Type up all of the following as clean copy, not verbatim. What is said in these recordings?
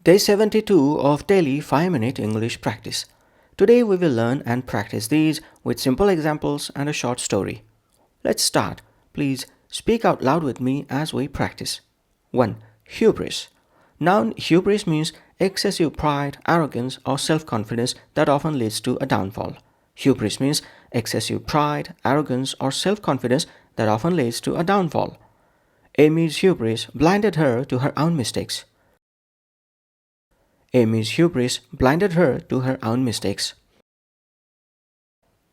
Day 72 of daily 5-minute English practice. Today we will learn and practice these with simple examples and a short story. Let's start. Please speak out loud with me as we practice. 1. Hubris. Noun hubris means excessive pride, arrogance or self-confidence that often leads to a downfall. Hubris means excessive pride, arrogance or self-confidence that often leads to a downfall. Amy's hubris blinded her to her own mistakes. Amy's hubris blinded her to her own mistakes.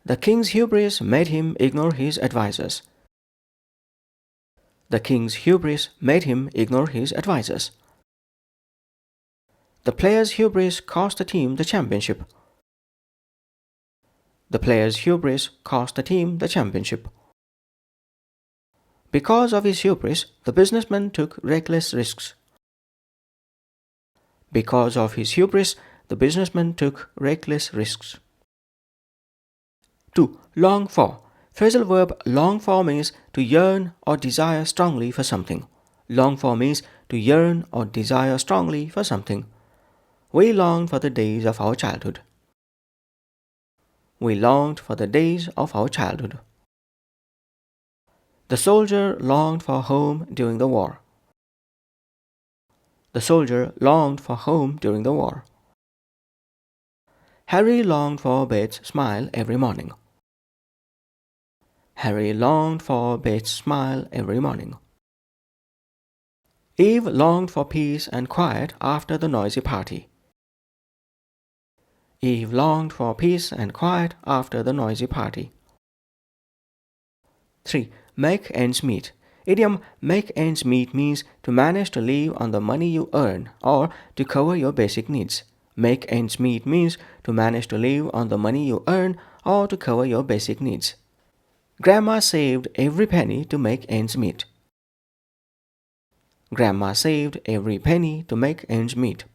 The king's hubris made him ignore his advisors. The king's hubris made him ignore his advisors. The player's hubris cost the team the championship. The player's hubris cost the team the championship. Because of his hubris, the businessman took reckless risks. Because of his hubris, the businessman took reckless risks. 2. Long for. Phrasal verb long for means to yearn or desire strongly for something. Long for means to yearn or desire strongly for something. We longed for the days of our childhood. We longed for the days of our childhood. The soldier longed for home during the war. The soldier longed for home during the war. Harry longed for Bates' smile every morning. Harry longed for Bates' smile every morning. Eve longed for peace and quiet after the noisy party. Eve longed for peace and quiet after the noisy party. 3. Make ends meet. Idiom make ends meet means to manage to live on the money you earn or to cover your basic needs. Make ends meet means to manage to live on the money you earn or to cover your basic needs. Grandma saved every penny to make ends meet. Grandma saved every penny to make ends meet.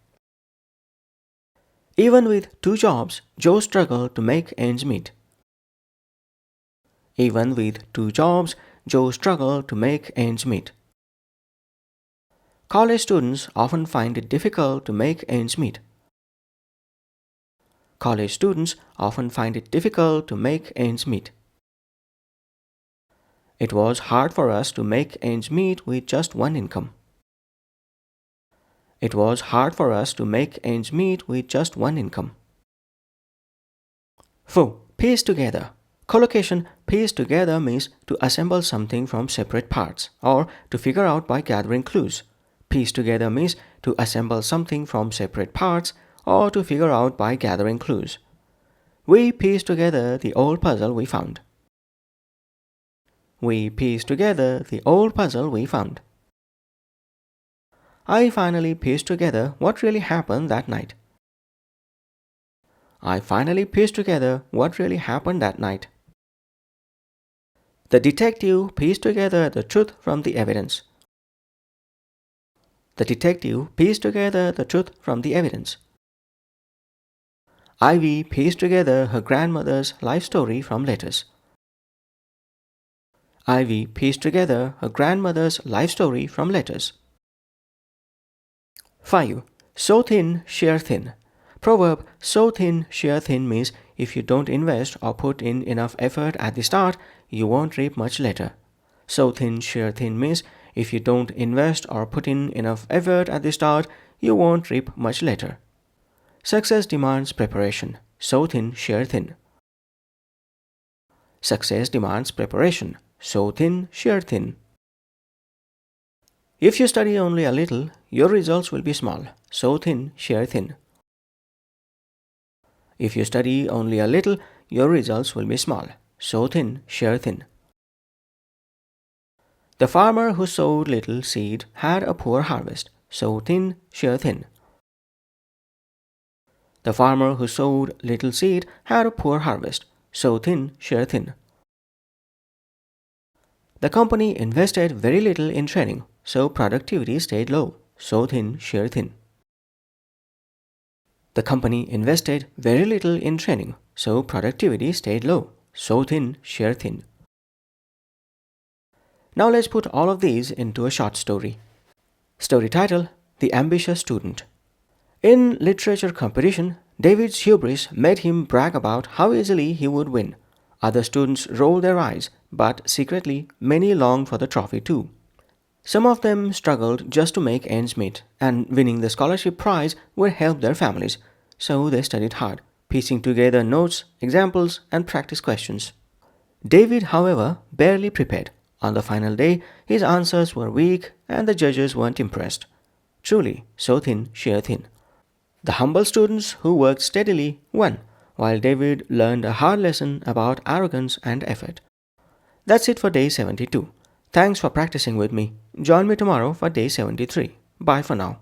Even with 2 jobs, Joe struggled to make ends meet. Even with 2 jobs, Joe struggled to make ends meet. College students often find it difficult to make ends meet. College students often find it difficult to make ends meet. It was hard for us to make ends meet with just one income. It was hard for us to make ends meet with just one income. 4. Piece together. Collocation piece together means to assemble something from separate parts or to figure out by gathering clues. Piece together means to assemble something from separate parts or to figure out by gathering clues. We pieced together the old puzzle we found. We pieced together the old puzzle we found. I finally pieced together what really happened that night. I finally pieced together what really happened that night. The detective pieced together the truth from the evidence. The detective pieced together the truth from the evidence. Ivy pieced together her grandmother's life story from letters. Ivy pieced together her grandmother's life story from letters. 5. So thin, shear thin. Proverb so thin, shear thin means if you don't invest or put in enough effort at the start, you won't reap much later. So thin, shear thin means if you don't invest or put in enough effort at the start, you won't reap much later. Success demands preparation. So thin, shear thin. Success demands preparation. So thin, shear thin. If you study only a little, your results will be small. So thin, shear thin. If you study only a little, your results will be small. So thin, shear thin. The farmer who sowed little seed had a poor harvest. So thin, shear thin. The farmer who sowed little seed had a poor harvest. So thin, shear thin. The company invested very little in training, so productivity stayed low. So thin, shear thin. The company invested very little in training, so productivity stayed low. So thin, shear thin. Now let's put all of these into a short story. Story title: The Ambitious Student. In literature competition, David's hubris made him brag about how easily he would win. Other students rolled their eyes, but secretly many longed for the trophy too. Some of them struggled just to make ends meet, and winning the scholarship prize would help their families, so they studied hard, piecing together notes, examples, and practice questions. David, however, barely prepared. On the final day, his answers were weak and the judges weren't impressed. Truly, so thin, sheer thin. The humble students who worked steadily won, while David learned a hard lesson about arrogance and effort. That's it for day 72. Thanks for practicing with me. Join me tomorrow for day 73. Bye for now.